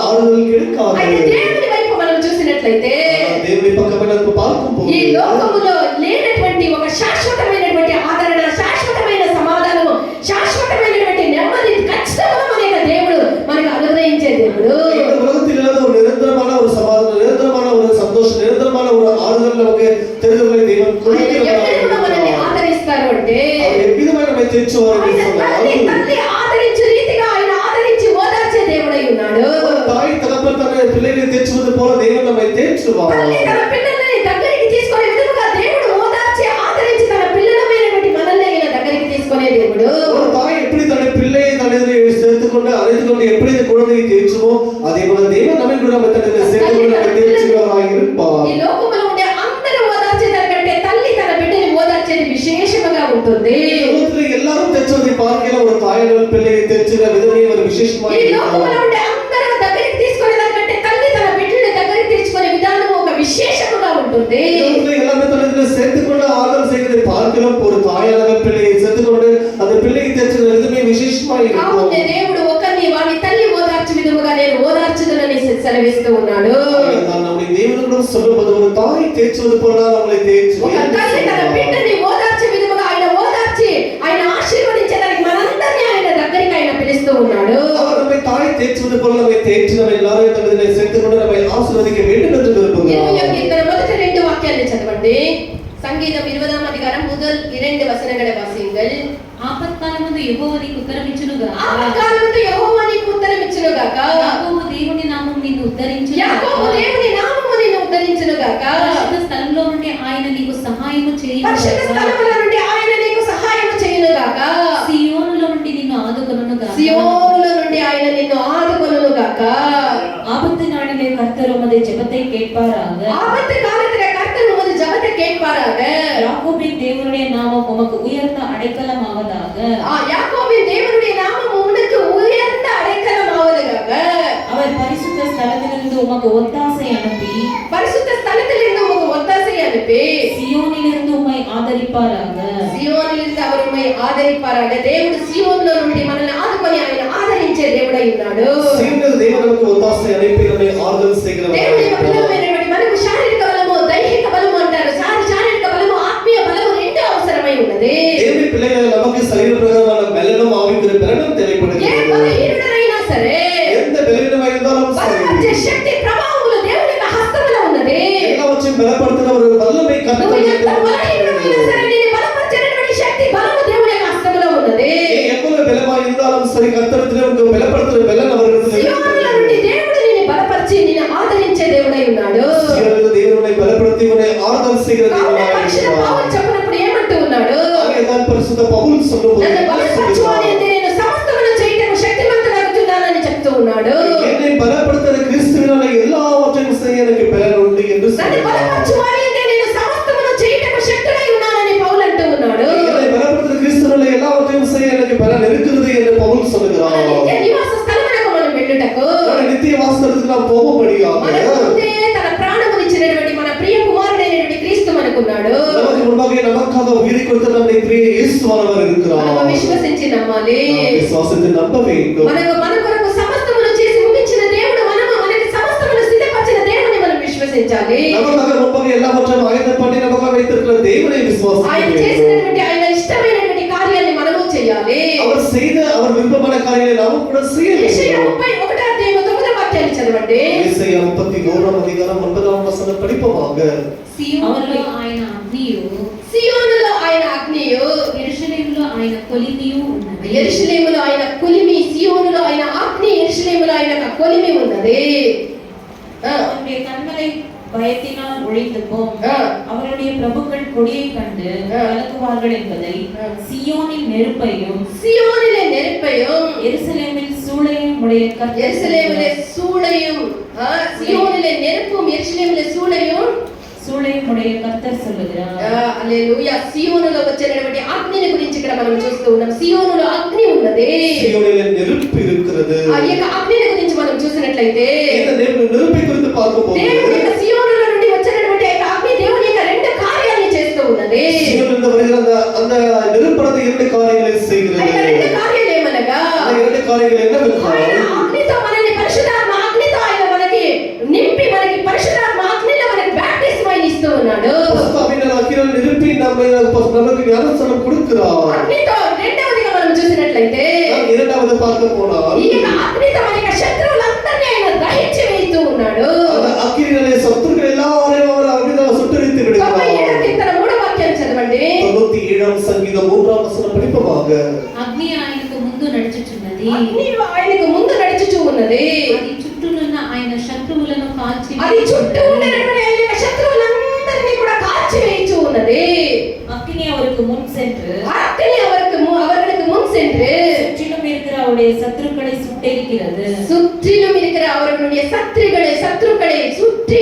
ஆறுதல் கிடைக்காது. అయితే దేవుని వైపు మనం చూసినట్లయితే దేవుని పక్కన பார்க்கும்போது ఈ లోకములో లేనటువంటి ఒక శాశ్వతమైనటువంటి ఆదరణ, శాశ్వతమైన సమాధానము, శాశ్వతమైనటువంటి నెమ్మది ఖచ్చితంగా మన దేవుడు మనకు అనుగ్రహించే దేవుడు. இந்த உலகத்தில் இல்லாத ஒரு நிரந்தரமான ஒரு சமாதானம், நிரந்தரமான ஒரு சந்தோஷம், நிரந்தரமான ஒரு ஆறுதல் நமக்கு தெரிந்தவரை தேவன் கொடுக்கிறார். మనల్ని ఆదరిస్తారు అంటే ఎవ్విధమైన మనం తెచ్చువారు తల్లి ఆదరించే రీతిగా ఆయన ఆదరించి ఓదార్చే దేవుడై ఉన్నాడు. తాయి తలపై తన పిల్లల్ని తెచ్చుவது పోల దేవుడు நம்மை தேற்றுவார். తల్లి తన పిల్లల్ని దగ్గరికి తీసుకునే విధముగా దేవుడు ఓదార్చి ఆదరించి తన పిల్లలమైనటువంటి మనల్ని ఆయన దగ్గరికి తీసుకునే దేవుడు. ஒரு தாய் எப்படி தன் பிள்ளையை தன்னிலே சேர்த்துக்கொண்டு அழைத்துக்கொண்டு எப்படி குழந்தையை தேற்றுமோ அதே போல தேவன் நம்மை கூட நம்ம தன்னிலே சேர்த்துக்கொண்டு நம்ம தேற்றுகிறவராய் இருப்பார். ఈ లోకములో ఉండే అందరూ ఓదార్చేదానికంటే తల్లి తన బిడ్డని ఓదార్చేది విశేషంగా ఉంటుంది. లోకத்தில் எல்லாரும் తెచ్చుவதை பார்க்கிற ஒரு தாயோட பிள்ளையை తెచ్చిన విధమే ஒரு విశేషமாக ఈ లోకములో ఉండే అందరూ దగ్గరికి తీసుకునేదానికంటే తల్లి తన బిడ్డని దగ్గరికి తీసుకునే విధానం ఒక విశేషంగా ఉంటుంది. లోకத்தில் எல்லாரும் தன்னிலே சேர்த்துக்கொண்டு ஆதரவு செய்வதை பார்க்கிறோம். ஒரு தாயான பிள்ளையை சேர்த்துக்கொண்டு அந்த பிள்ளையை తెచ్చిన విధమే విశేషமாக இருக்கும். అవునే దేవుడు ఒకరిని వాని తల్లి ఓదార్చే విధముగా నేను ఓదార్చుదనని సెలవిస్తూ ఉన్నాడు. நம்முடைய தேவனுடன் சொல்லும்போது ஒரு தாய் தேற்றுவது போல நம்மளை தேற்று ఒక తల్లి తన బిడ్డని ఓదార్చే విధముగా ఆయన ఓదార్చి ఆయన ఆశీర్వదించడానికి మనందరినీ ఆయన దగ్గరికి ఆయన పిలుస్తూ ఉన్నాడు. அவர் நம்மை தாய் தேற்றுவது போல நம்மை தேற்றி நம்ம எல்லாரும் தன்னிலே சேர்த்துக்கொண்டு நம்மை ஆசீர்வதிக்க வேண்டும் என்று விரும்புகிறார். கீர்த்தன మొదటి రెండు వాక్యాలను చదవండి. సంగీతం 20వ అధికారం முதல் 2 వచనங்களை వాసింగల్. ఆపత్కాలమందు యెహోవా నీకు ఉత్తరమిచ్చునుగాక. ఆపత్కాలమందు యెహోవా నీకు ఉత్తరమిచ్చునుగాక. యాకోబు దేవుని నామము నిన్ను ఉద్ధరించునుగాక. యాకోబు దేవుని నామము నిన్ను ఉద్ధరించునుగాక. పరిశుద్ధ స్థలంలో నుండి ఆయన నీకు సహాయము చేయునుగాక. పరిశుద్ధ స్థలములో నుండి ఆయన నీకు సహాయము చేయునుగాక. సియోనులో నుండి నిన్ను ఆదుకొనుగాక. సియోనులో నుండి ఆయన నిన్ను ఆదుకొనుగాక. ஆபத்து நாளிலே கர்த்தர் உமது ஜெபத்தை கேட்பாராக. ஆபத்து காலத்திலே கர்த்தர் உமது ஜெபத்தை கேட்பாராக. யாக்கோபின் தேவனுடைய நாமம் உமக்கு உயர்ந்த அடைக்கலமாவதாக. யாக்கோபின் தேவனுடைய நாமம் உனக்கு உயர்ந்த அடைக்கலமாவதாக. அவர் பரிசுத்த ஸ்தலத்திலிருந்து உமக்கு ஒத்தாசை அனுப்பி பரிசுத்த ஸ்தலத்திலிருந்து உமக்கு ஒத்தாசை அனுப்பி சியோனிலிருந்து உம்மை ஆதரிப்பாராக. సియోనులిందు அவர் உம்மை ఆదరిపారాக. దేవుడు సియోనులో నుండి మనల్ని ఆదుకొని ఆయన ఆదరించే దేవుడై ఉన్నాడు. సియోనులో దేవుడు మనకు ఒత్తాసై అనిపి మనల్ని ఆదరణ చేయగలడు. దేవుని యొక్క పిల్లలమైనటువంటి మనకు శారీరక బలము, దైహిక బలము అంటారు. శారీరక బలము, ఆత్మీయ బలము రెండు అవసరమై ఉన్నది. దేవుని పిల్లలు நமக்கு శరీర ప్రకారమైన బలనం ఆవికుల బలనం తెలియబడుతుంది. ఏ బలహీనుడైనా సరే ఎంత బలహీనమైనదాலும் సరే బలపరిచే శక్తి ప్రభావములు దేవుని యొక్క హస్తములో ఉన్నది. ఎలా వచ్చి బలపడుతున్న ఒక వల్లమే కర్తవ్యం. ఎంత బలహీనుడైనా సరే నిన్ను బలపరిచేటువంటి శక్తి బలము దేవుని యొక్క హస్తములో ఉన్నది. ఎక్కడ బలమైందాலும் సరే కర్తవ్యం ఒక బలపడుతున్న బలం అవరికి సియోనులో నుండి దేవుడు నిన్ను బలపరిచి నిన్ను ఆదరించే దేవుడై ఉన్నాడు. సియోనులో దేవుని బలపడుతూ మనల్ని ఆదరించే దేవుడై పరిశుద్ధ పౌలు చెప్పినప్పుడు ఏమంటూ ఉన్నాడు? అలాగే పరిశుద్ధ పౌలు சொல்லும்போது నన్ను బలపరచువాని అంటే నేను సమస్తమును చేయటకు శక్తిమంతుడగుచున్నానని చెప్తూ ఉన్నాడు. என்னை பலப்படுத்துகிற கிறிஸ்துவினாலே எல்லாவற்றையும் செய்ய எனக்கு பலன் உண்டு என்று నన్ను బలపరచువాని అంటే నేను సమస్తమును చేయటకు శక్తుడై ఉన్నానని పౌలు అంటూ ఉన్నాడు. என்னை பலப்படுத்துகிற கிறிஸ்துவினாலே எல்லாவற்றையும் செய்ய எனக்கு பலன் இருக்கிறது என்று பவுல் சொல்கிறார். నిత్య నివాస స్థలమునకు మనం వెళ్ళుటకు நித்திய வாசத்துக்கு நாம் போகபடியாக మనకు ముందే తన ప్రాణమునిచ్చినటువంటి మన ప్రియ కుమారుడైనటువంటి క్రీస్తు మనకున్నాడు. நமக்கு முன்பாக நமக்காக உயிரை கொடுத்த நம்முடைய பிரிய இயேசுவானவர் இருக்கிறார். మనం విశ్వసించి నమ్మాలి. విశ్వాసంతో నమ్మ வேண்டும். మన కొరకు సమస్తమును చేసి ముగించిన దేవుడు మనకి సమస్తమును సిద్ధపరిచిన దేవుని మనం విశ్వసించాలి. நமக்காக முன்பாக எல்லாவற்றையும் ஆயத்தம் பண்ணி நமக்காக வைத்திருக்கிற தேவனை விசுவாசிக்க ఆయన வேண்டும். చేసినటువంటి ఆయన ఇష్టమైనటువంటి కార్యాన్ని మనము చేయాలి. அவர் செய்த அவர் விருப்பமான காரியங்களை நாமும் கூட செய்ய యెషయా வேண்டும். 31వ అధ్యాయం 9వ వాక్యాన్ని చదవండి. యేసయ్య 31వ అధ్యాయం 9వ వచనం படிப்போமாக. సియోనులో ఆయన అగ్నియు, సియోనులో ఆయన అగ్నియు, యెరూషలేములో ఆయన కొలిమియు ఉన్నది. యెరూషలేములో ఆయన కొలిమి, సియోనులో ఆయన అగ్ని, యెరూషలేములో ఆయన కొలిమి ఉన్నది. அவருடைய கண்களை பயத்தினால் ஒழித்து போம். அவருடைய பிரபுக்கள் கொடியை கண்டு கலக்குவார்கள் என்பதை சியோனில் நெருப்பையும், சியோனிலே நெருப்பையும், எருசலேமில் சூளையும் உடைய கர்த்தர், எருசலேமிலே சூளையும், சியோனிலே நெருப்பும் எருசலேமிலே சூளையும் ఉடைய కర్తర్ சொல்லுகிறார். హల్లెలూయా. సియోనులో వచ్చినటువంటి అగ్నిని గురించి ఇక్కడ మనం చూస్తూ ఉన్నాం. సియోనులో అగ్ని ఉన్నది. సియోనిలో నెరుపు இருக்கிறது. ఆ యొక్క అగ్నిని గురించి మనం చూసినట్లయితే இந்த நெருப்பை குறித்து பார்க்கும்போது దేవుని యొక్క సియోనులో నుండి వచ్చినటువంటి యొక్క అగ్ని దేవుని యొక్క రెండు కార్యాలను చేస్తూ ఉన్నది. సియోనులో வருகிற அந்த நெருப்பானது இரண்டு காரியங்களை செய்கிறது. ఆ రెండు కార్యాలు ఏమనగా ఆ రెండు కార్యాలు என்னவென்றால் అగ్నితో మనల్ని పరిశుద్ధాత్మ అగ్నితో ఆయన మనకి నింపి మనకి పరిశుద్ధాత్మ అగ్నిలో మనకి బాప్టిజం ఇస్తూ ఉన్నాడు. పరిశుద్ధాత్మలో అగ్నిలో నింపి நமக்கு ஞானஸ்நானம் கொடுக்கிறார். అగ్నితో రెండవదిగా మనం చూసినట్లయితే இரண்டாவது பார்க்க போனால் ఈ అగ్నితో మనకి శత్రువులందరినీ ఆయన దహించి వేస్తూ ఉన్నాడు. అగ్నిలో శత్రువులు எல்லாரையும் அவர் అగ్నిలో சுட்டெரித்து விடுகிறார். 97 కీర్తన 3వ వాక్యం చదవండి. 97వ సంగీతం 3వ వచనం படிப்போமாக. అగ్ని ఆయనకు ముందు నడుచుచున్నది. అగ్ని ఆయనకు ముందు నడుచుచూ ఉన్నది. అది చుట్టూనున్న ఆయన శత్రువులను కాల్చి, అది చుట్టూ ఉన్నటువంటి ఆయన శత్రువులందరినీ కూడా కాల్చి వేయిచూ ఉన్నది. அக்னி அவருக்கு முன் சென்று, அக்னி அவர்களுக்கு முன் சென்று சுற்றிலும் இருக்கிற அவருடைய சத்துருக்களை சுட்டெரிக்கிறது. சுற்றிலும் இருக்கிற அவர்களுடைய சத்துருக்களை சுற்றி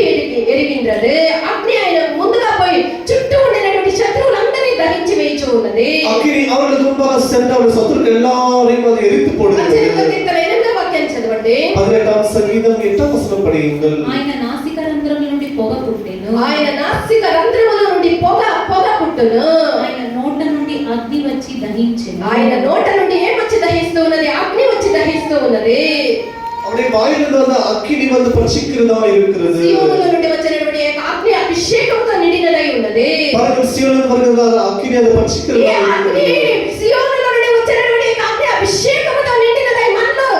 எரிகின்றது. అగ్ని ఆయన ముందుగా పోయి చుట్టూ ఉన్నటువంటి శత్రువులందరినీ దహించి వేయిచూ ఉన్నది. అగ్ని அவர்களுக்கு முன்பாக சென்று அவருடைய சத்துருக்கள் எல்லாரையும் அது எரித்து போடுகிறது. 8వ వాక్యం చదవండి. 18వ సంగీతం 8వ వచనం படியுங்கள். ఆయన నాసిక రంధ్రముల నుండి పొగ పుట్టెను. ఆయన నాసిక రంధ్రముల నుండి పొగ పుట్టును. ఆయన నోట నుండి అగ్ని వచ్చి దహించెను. ఆయన నోట నుండి ఏం వచ్చి దహిస్తూ ఉన్నది? అగ్ని వచ్చి దహిస్తూ ఉన్నది. அவருடைய வாயிலிருந்து வந்த அக்கினி வந்து பட்சிக்கிறதா இருக்கிறது. సియోనులో నుండి వచ్చినటువంటి అగ్ని అభిషేకంతో నిండినదై ఉన్నది. பாருங்கள் సియోనులో வருகிற అగ్ని அது பட்சிக்கிறதா అగ్ని సియోనులో నుండి వచ్చినటువంటి అగ్ని అభిషేకంతో నిండినదై మనలో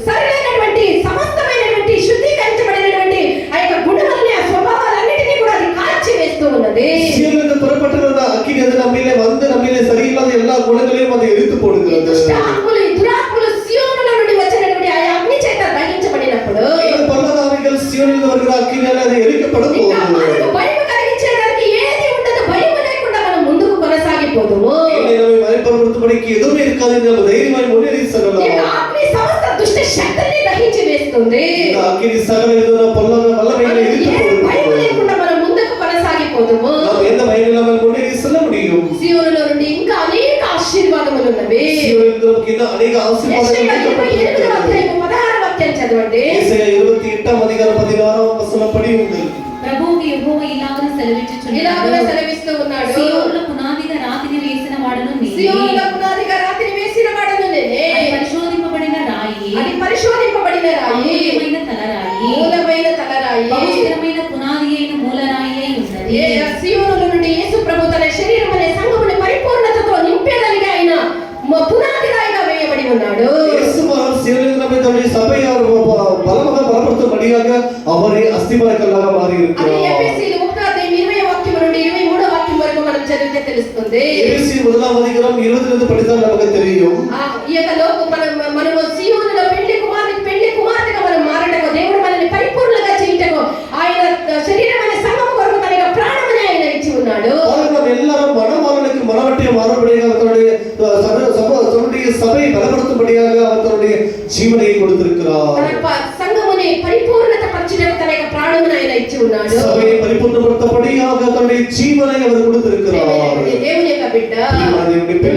సరైనటువంటి సమస్తమైనటువంటి శుద్ధీకరించబడినటువంటి ఆ యొక్క గుణాలని ఆ స్వభావాలన్నిటినీ కూడా అది కాల్చి వేస్తూ ఉన్నది. సియోనులో పుறப்பட்டிருந்த అగ్ని அது நம்மிலே வந்து நம்மிலே சரியில்லாத எல்லா குணங்களையும் அது எரித்து போடுகிறது. దుష్టాత్మలు దురాత్మలు సియోనులో నుండి వచ్చినటువంటి ఆ అగ్ని చేత దహించబడినప్పుడు பொல்லாதாவிகள் సియోనులో வருகிற అగ్నియాల అది ఎరికపடும் పోదు. మనకు భయం కలిగించేదానికి ఏది ఉండదు. భయం లేకుండా మనం ముందుకు కొనసాగిపోదుము. நம்மை மறைபொருளும்படிக்கு எதுவுமே இருக்காது. நம்ம தைரியமாய் முன்னேறி செல்லலாம். ఈ అగ్ని సమస్త దుష్ట శక్తుల్ని దహించి వేస్తుంది. இந்த అగ్ని సకల విధమైన పొల్లాద వల్లమైనా ఎరిத்து భయం పోడుతుంది. లేకుండా మనం ముందుకు కొనసాగిపోదుము. நாம் எந்த భయం இல்லாமல் முன்னேறி செல்ல முடியும். సియోనులో నుండి ఇంకా అనేక ఆశీర్వాదములు ఉన్నవి. సియోనులో కింద అనేక ఆశీర్వాదాలు యెషయా 28వ అధ్యాయం 16వ వాక్యం చదవండి. యెషయా 28వ అధ్యాయం 16వ వచనం படியுங்கள். ప్రభువు యెహోవా ఇలాగ సెలవిచ్చుచున్నాడు. ఇలాగ సెలవిస్తూ ఉన్నాడు. సియోనులో పునాదిగా రాతిని వేసిన వాడను నేనే. సియోనులో పునాదిగా రాతిని వేసిన వాడను నేనే. అది పరిశోధింపబడిన రాయి, అది పరిశోధింపబడిన రాయి, మూలమైన తలరాయి, మూలమైన తలరాయి, పవిత్రమైన పునాది అయిన మూలరాయి అయి ఉన్నది. సియోనులో నుండి యేసు ప్రభు తన శరీరం అనే సంఘముని పరిపూర్ణతతో నింపేదలిగా ఆయన పునాది రాయిగా వేయబడి ఉన్నాడు. యేసు సియోనులో நம்முடைய சபையை பலமாக பலப்படுத்தும்படியாக அவரே அஸ்திபாரக்கல்லாக மாறி అది இருக்கிறார். ఎఫెసీయులు 1వ అధ్యాయం 20వ వాక్యం నుండి 23వ వాక్యం వరకు మనం చదివితే తెలుస్తుంది. எபேசியர் 1వ అధ్యాయం 20 படித்தால் நமக்கு தெரியும். ఈ యొక్క మనము సియోనులో పెళ్లి కుమార్తెగా మనం మారటకు దేవుడు మనల్ని పరిపూర్ణంగా చేయటకు ఆయన శరీరం అనే సంఘము కొరకు తన యొక్క ప్రాణముని ఆయన ఇచ్చి ఉన్నాడు. நாம் எல்லாரும் மனவாளனுக்கு மனவட்டிய மாறுபடியாக அவருடைய சபையை பலப்படுத்தும்படியாக அவருடைய ஜீவனை கொடுத்திருக்கிறார். తన సంఘముని పరిపూర్ణత పరిచయం తన యొక్క ప్రాణముని ఆయన ఇచ్చి ఉన్నాడు. சபையை பரிபூர்ணப்படுத்தபடியாக தன்னுடைய ஜீவனை அவர் கொடுத்திருக்கிறார். దేవుని యొక్క బిడ్డ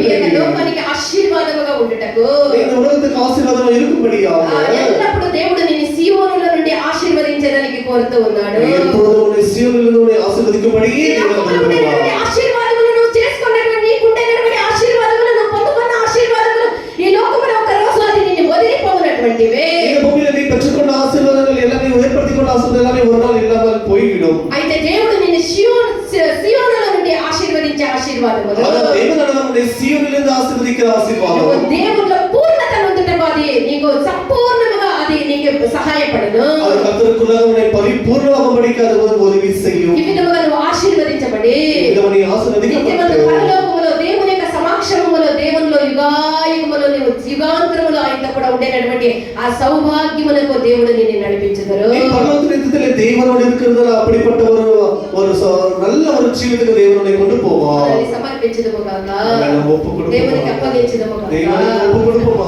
ఈ యొక్క లోకానికి ఆశీర్వాదముగా ఉండుటకు இந்த உலகத்துக்கு ஆசீர்வாதம் இருக்கும்படியாக ఎల్లప్పుడూ దేవుడు నిన్ను సియోనులో నుండి ఆశీర్వదించేదలిగా చేయడానికి కోరుతూ ఉన్నాడు. எப்பொழுதும் உன்னை சீயோனிலிருந்து உன்னை ஆசீர்வதிக்கும்படி தேவன் விரும்புகிறார். ఆశీర్వాదములు నువ్వు చేసుకున్నటువంటి నీకుండేటువంటి ఆశీర్వాదములు నువ్వు పొందుకున్న ఆశీర్వాదములు ఈ లోకములో ఒక రోజు అది నిన్ను వదిలిపోవునటువంటివే. இந்த பூமியில நீ பெற்றுக்கொண்ட ஆசீர்வாதங்கள் எல்லாம் நீ ஏற்படுத்திக்கொண்ட ஆசீர்வாதங்கள் எல்லாமே ஒரு நாள் இல்லாமல் போய்விடும். అయితే దేవుడు నిన్ను సియోనులో నుండి ఆశీర్వదించే ఆశీర్వాదములు, தேவன் உன்னை சீயோனிலிருந்து ஆசீர்வதிக்கிற ஆசீர்வாదம், దేవునిలో పూర్ణత నొందుటకు అది నీకు సంపూర్ణముగా అది నీకు సహాయపడును. அது கர்த்தருக்குள்ளாக உன்னை பரிபூர்ணமாகும்படிக்கு அது உனக்கு உதவி செய்யும். ఈ విధముగా నువ్వు ఆశీర్వదించబడి நீ ஆசீர்వదించబడి పరలోకములో దేవుని యొక్క సమక్షములో దేవునిలో యుగాయుగములో నీవు యుగాంతరములో ఆయనతో కూడా ఉండేటటువంటి ఆ సౌభాగ్యములకు దేవుడు నిన్ను నడిపించుదురు. நீ பரலோகத்திலே தேவனோடு இருக்கிறதால அப்படிப்பட்ட ஒரு நல்ல ஒரு ஜீவிதத்துக்கு தேவன் உன்னை கொண்டு போவார். సమర్పించుదుము గాక, దేవునికి దేవునికి అప్పగించుదుము గాక. దేవునికి ఒప్పుకొడుపోమా.